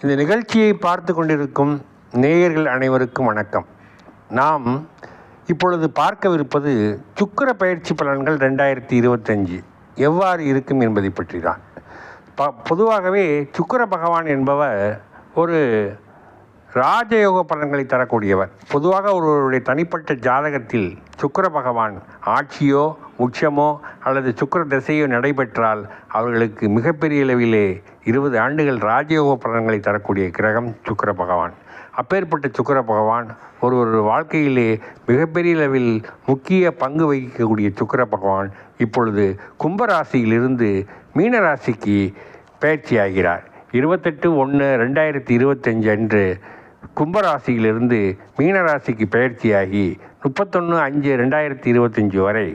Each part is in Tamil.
இந்த நிகழ்ச்சியை பார்த்து கொண்டிருக்கும் நேயர்கள் அனைவருக்கும் வணக்கம். நாம் இப்பொழுது பார்க்கவிருப்பது சுக்கிர பயிற்சி பலன்கள் 2025 எவ்வாறு இருக்கும் என்பதை பற்றி தான். பொதுவாகவே சுக்கிர பகவான் என்பவர் ஒரு ராஜயோக பலன்களை தரக்கூடியவர். பொதுவாக ஒருவருடைய தனிப்பட்ட ஜாதகத்தில் சுக்கிர பகவான் ஆட்சியோ உச்சமோ அல்லது சுக்கிர திசையோ நடைபெற்றால் அவர்களுக்கு மிகப்பெரிய அளவிலே 20 ஆண்டுகள் ராஜயோக பலன்களை தரக்கூடிய கிரகம் சுக்கிர பகவான். அப்பேற்பட்ட சுக்கிர பகவான் ஒரு வாழ்க்கையிலே மிகப்பெரிய அளவில் முக்கிய பங்கு வகிக்கக்கூடிய சுக்கிர பகவான் இப்பொழுது கும்பராசியிலிருந்து மீனராசிக்கு பயிற்சியாகிறார். 28/1/2025 அன்று கும்பராசியிலிருந்து மீனராசிக்கு பயிற்சியாகி 31/5/2025 வரை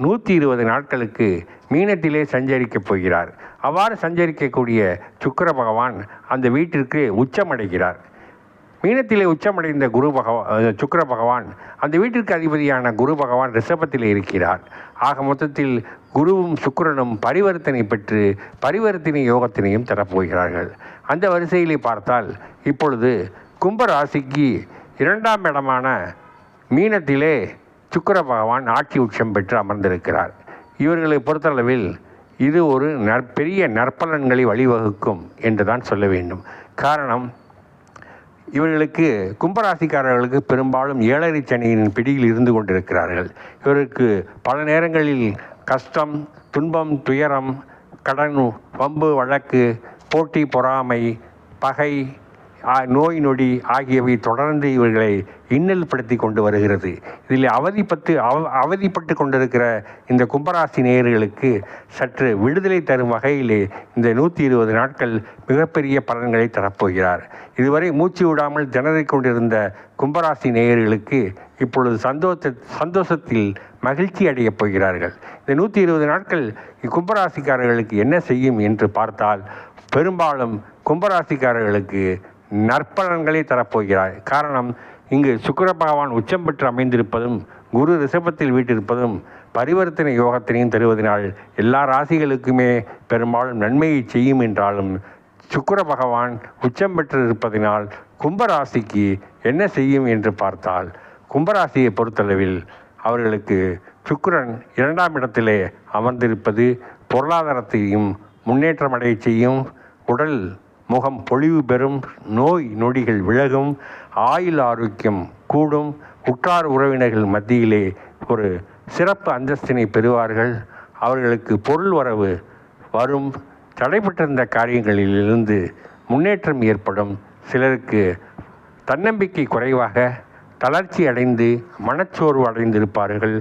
120 நாட்களுக்கு மீனத்திலே சஞ்சரிக்கப் போகிறார். அவ்வாறு சஞ்சரிக்கக்கூடிய சுக்கிர பகவான் அந்த வீட்டிற்கு உச்சமடைகிறார். மீனத்திலே உச்சமடைந்த சுக்கிர பகவான் அந்த வீட்டிற்கு அதிபதியான குரு பகவான் ரிஷபத்திலே இருக்கிறார். ஆக மொத்தத்தில் குருவும் சுக்கிரனும் பரிவர்த்தனை பெற்று பரிவர்த்தனை யோகத்தினையும் தரப்போகிறார்கள். அந்த வரிசையிலே பார்த்தால் இப்பொழுது கும்பராசிக்கு 2ஆம் இடமான மீனத்திலே சுக்கிர பகவான் ஆட்சி உச்சம் பெற்று அமர்ந்திருக்கிறார். இவர்களை பொறுத்தளவில் இது ஒரு பெரிய நற்பலன்களை வழிவகுக்கும் என்று தான் சொல்ல வேண்டும். காரணம், இவர்களுக்கு கும்பராசிக்காரர்களுக்கு பெரும்பாலும் 7.5 சனியின் பிடியில் இருந்து கொண்டிருக்கிறார்கள். இவருக்கு பல நேரங்களில் கஷ்டம், துன்பம், துயரம், கடன், வம்பு, வழக்கு, போட்டி, பொறாமை, பகை, நோய் நொடி ஆகியவை தொடர்ந்து இவர்களை இன்னல் படுத்தி கொண்டு வருகிறது. இதில் அவதிப்பட்டு கொண்டிருக்கிற இந்த கும்பராசி நேயர்களுக்கு சற்று விடுதலை தரும் வகையிலே இந்த 120 நாட்கள் மிகப்பெரிய பலன்களை தரப்போகிறார். இதுவரை மூச்சு விடாமல் திணறிக் கொண்டிருந்த கும்பராசி நேயர்களுக்கு இப்பொழுது சந்தோஷத்தில் மகிழ்ச்சி அடையப் போகிறார்கள். இந்த 120 நாட்கள் கும்பராசிக்காரர்களுக்கு என்ன செய்யும் என்று பார்த்தால் பெரும்பாலும் கும்பராசிக்காரர்களுக்கு நற்பலன்களை தரப்போகிறார். காரணம், இங்கு சுக்கிர பகவான் உச்சம் பெற்று அமைந்திருப்பதும் குரு ரிஷபத்தில் வீட்டிருப்பதும் பரிவர்த்தனை யோகத்தினையும் தருவதனால் எல்லா ராசிகளுக்குமே பெரும்பாலும் நன்மையை செய்யும் என்றாலும் சுக்கிர பகவான் உச்சம் பெற்று இருப்பதனால் கும்பராசிக்கு என்ன செய்யும் என்று பார்த்தால் கும்பராசியை பொறுத்தளவில் அவர்களுக்கு சுக்கிரன் 2ஆம் இடத்திலே அமர்ந்திருப்பது பொருளாதாரத்தையும் முன்னேற்றமடைய செய்யும். உடல் முகம் பொலிவு பெறும், நோய் நொடிகள் விலகும், ஆயுள் ஆரோக்கியம் கூடும், உற்றார் உறவினர்கள் மத்தியிலே ஒரு சிறப்பு அந்தஸ்தினை பெறுவார்கள். அவர்களுக்கு பொருள் வரவு வரும். தடைபட்டிருந்த காரியங்களிலிருந்து முன்னேற்றம் ஏற்படும். சிலருக்கு தன்னம்பிக்கை குறைவாக தளர்ச்சி அடைந்து மனச்சோர்வு அடைந்திருப்பார்கள்.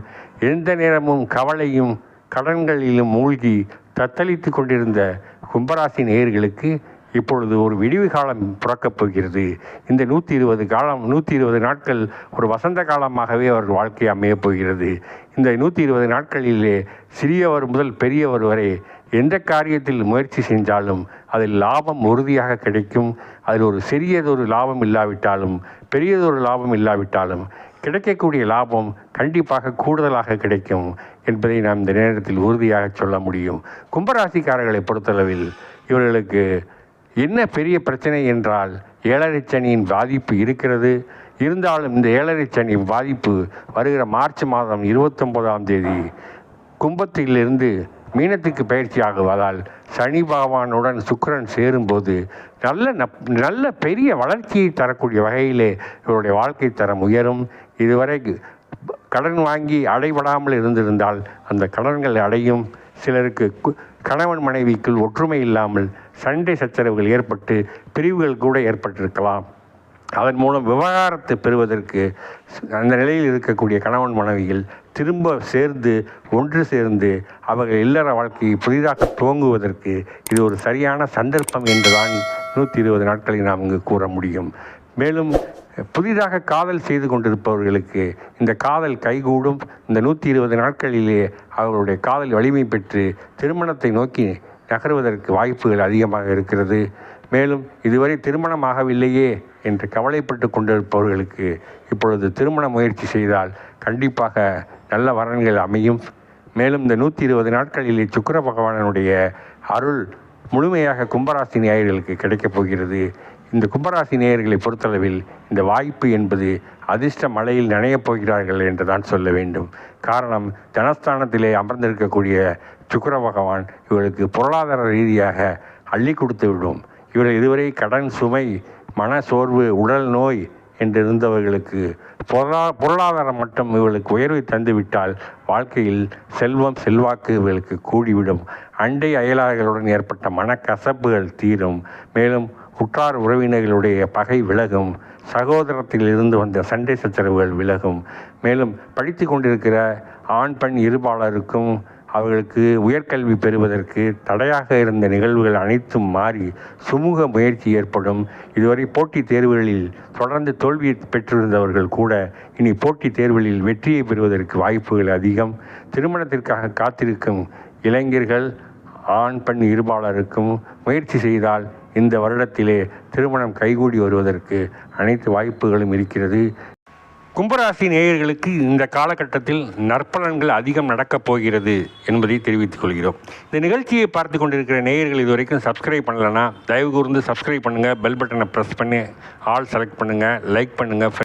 எந்த நேரமும் கவலையும் கடன்களிலும் மூழ்கி தத்தளித்து கொண்டிருந்த கும்பராசி நேயர்களுக்கு இப்பொழுது ஒரு விடிவு காலம் பிறக்கப் போகிறது. இந்த 120 நாட்கள் ஒரு வசந்த காலமாகவே அவர் வாழ்க்கை அமையப் போகிறது. இந்த 120 நாட்களிலே சிறியவர் முதல் பெரியவர் வரை எந்த காரியத்தில் முயற்சி செஞ்சாலும் அதில் லாபம் உறுதியாக கிடைக்கும். அதில் ஒரு சிறியதொரு லாபம் இல்லாவிட்டாலும் பெரியதொரு லாபம் இல்லாவிட்டாலும் கிடைக்கக்கூடிய லாபம் கண்டிப்பாக கூடுதலாக கிடைக்கும் என்பதை நாம் இந்த நேரத்தில் உறுதியாக சொல்ல முடியும். கும்பராசிக்காரர்களை பொறுத்தளவில் இவர்களுக்கு என்ன பெரிய பிரச்சனை என்றால் 7.5 சனியின் பாதிப்பு இருக்கிறது. இருந்தாலும் இந்த 7.5 சனி பாதிப்பு வருகிற மார்ச் மாதம் 29ஆம் தேதி கும்பத்திலிருந்து மீனத்துக்கு பயிற்சி ஆகுவதால் சனி பகவானுடன் சுக்கிரன் சேரும்போது நல்ல பெரிய வளர்ச்சியை தரக்கூடிய வகையிலே இவருடைய வாழ்க்கை தரம் உயரும். இதுவரை கடன் வாங்கி அடைபடாமல் இருந்திருந்தால் அந்த கடன்கள் அடையும். சிலருக்கு கணவன் மனைவிக்குள் ஒற்றுமை இல்லாமல் சண்டை சச்சரவுகள் ஏற்பட்டு பிரிவுகள் கூட ஏற்பட்டிருக்கலாம். அதன் மூலம் விவகாரத்தை பெறுவதற்கு அந்த நிலையில் இருக்கக்கூடிய கணவன் மனைவிகள் திரும்ப ஒன்று சேர்ந்து அவர்கள் இல்லற வாழ்க்கையை புதிதாக துவங்குவதற்கு இது ஒரு சரியான சந்தர்ப்பம் என்றுதான் 120 நாட்களை நாம் இங்கு கூற முடியும். மேலும் புதிதாக காதல் செய்து கொண்டிருப்பவர்களுக்கு இந்த காதல் கைகூடும். இந்த 120 நாட்களிலே அவர்களுடைய காதல் வலிமை பெற்று திருமணத்தை நோக்கி நகருவதற்கு வாய்ப்புகள் அதிகமாக இருக்கிறது. மேலும் இதுவரை திருமணமாகவில்லையே என்று கவலைப்பட்டு கொண்டிருப்பவர்களுக்கு இப்பொழுது திருமண முயற்சி செய்தால் கண்டிப்பாக நல்ல வரன்கள் அமையும். மேலும் இந்த 120 நாட்களிலே சுக்கிர பகவானுடைய அருள் முழுமையாக கும்பராசி நேயர்களுக்கு கிடைக்கப் போகிறது. இந்த கும்பராசி நேயர்களை பொறுத்தளவில் இந்த வாய்ப்பு என்பது அதிர்ஷ்ட மழையில் நனையப் போகிறார்கள் என்று தான் சொல்ல வேண்டும். காரணம், தனஸ்தானத்திலே அமர்ந்திருக்கக்கூடிய சுக்கிர பகவான் இவர்களுக்கு பொருளாதார ரீதியாக அள்ளி கொடுத்து விடும். இவர்கள் இதுவரை கடன் சுமை, மன சோர்வு, உடல் நோய் என்றிருந்தவர்களுக்கு பொருளாதாரம் மட்டும் இவர்களுக்கு உயர்வை தந்துவிட்டால் வாழ்க்கையில் செல்வம் செல்வாக்கு இவர்களுக்கு கூடிவிடும். அண்டை அயலாளர்களுடன் ஏற்பட்ட மனக்கசப்புகள் தீரும். மேலும் உற்றார் உறவினர்களுடைய பகை விலகும். சகோதரத்திலிருந்து வந்த சண்டை சச்சரவுகள் விலகும். மேலும் படித்து கொண்டிருக்கிற ஆண் பெண் இருபாலருக்கும் அவர்களுக்கு உயர்கல்வி பெறுவதற்கு தடையாக இருந்த நிகழ்வுகள் அனைத்தும் மாறி சுமூக முயற்சி ஏற்படும். இதுவரை போட்டித் தேர்வுகளில் தொடர்ந்து தோல்வி பெற்றிருந்தவர்கள் கூட இனி போட்டித் தேர்வுகளில் வெற்றியை பெறுவதற்கு வாய்ப்புகள் அதிகம். திருமணத்திற்காக காத்திருக்கும் இளைஞர்கள் ஆண் பெண் இருபாலருக்கும் முயற்சி செய்தால் இந்த வருடத்திலே திருமணம் கைகூடி வருவதற்கு அனைத்து வாய்ப்புகளும் இருக்கிறது. கும்பராசி நேயர்களுக்கு இந்த காலகட்டத்தில் நற்பலன்கள் அதிகம் நடக்கப் போகிறது என்பதை தெரிவித்துக் கொள்கிறோம். இந்த நிகழ்ச்சியை பார்த்து கொண்டிருக்கிற நேயர்கள் இதுவரைக்கும் சப்ஸ்கிரைப் பண்ணலைன்னா தயவு கூர்ந்து சப்ஸ்கிரைப் பண்ணுங்கள். பெல் பட்டனை ப்ரெஸ் பண்ணி ஆல் செலக்ட் பண்ணுங்கள், லைக் பண்ணுங்கள்.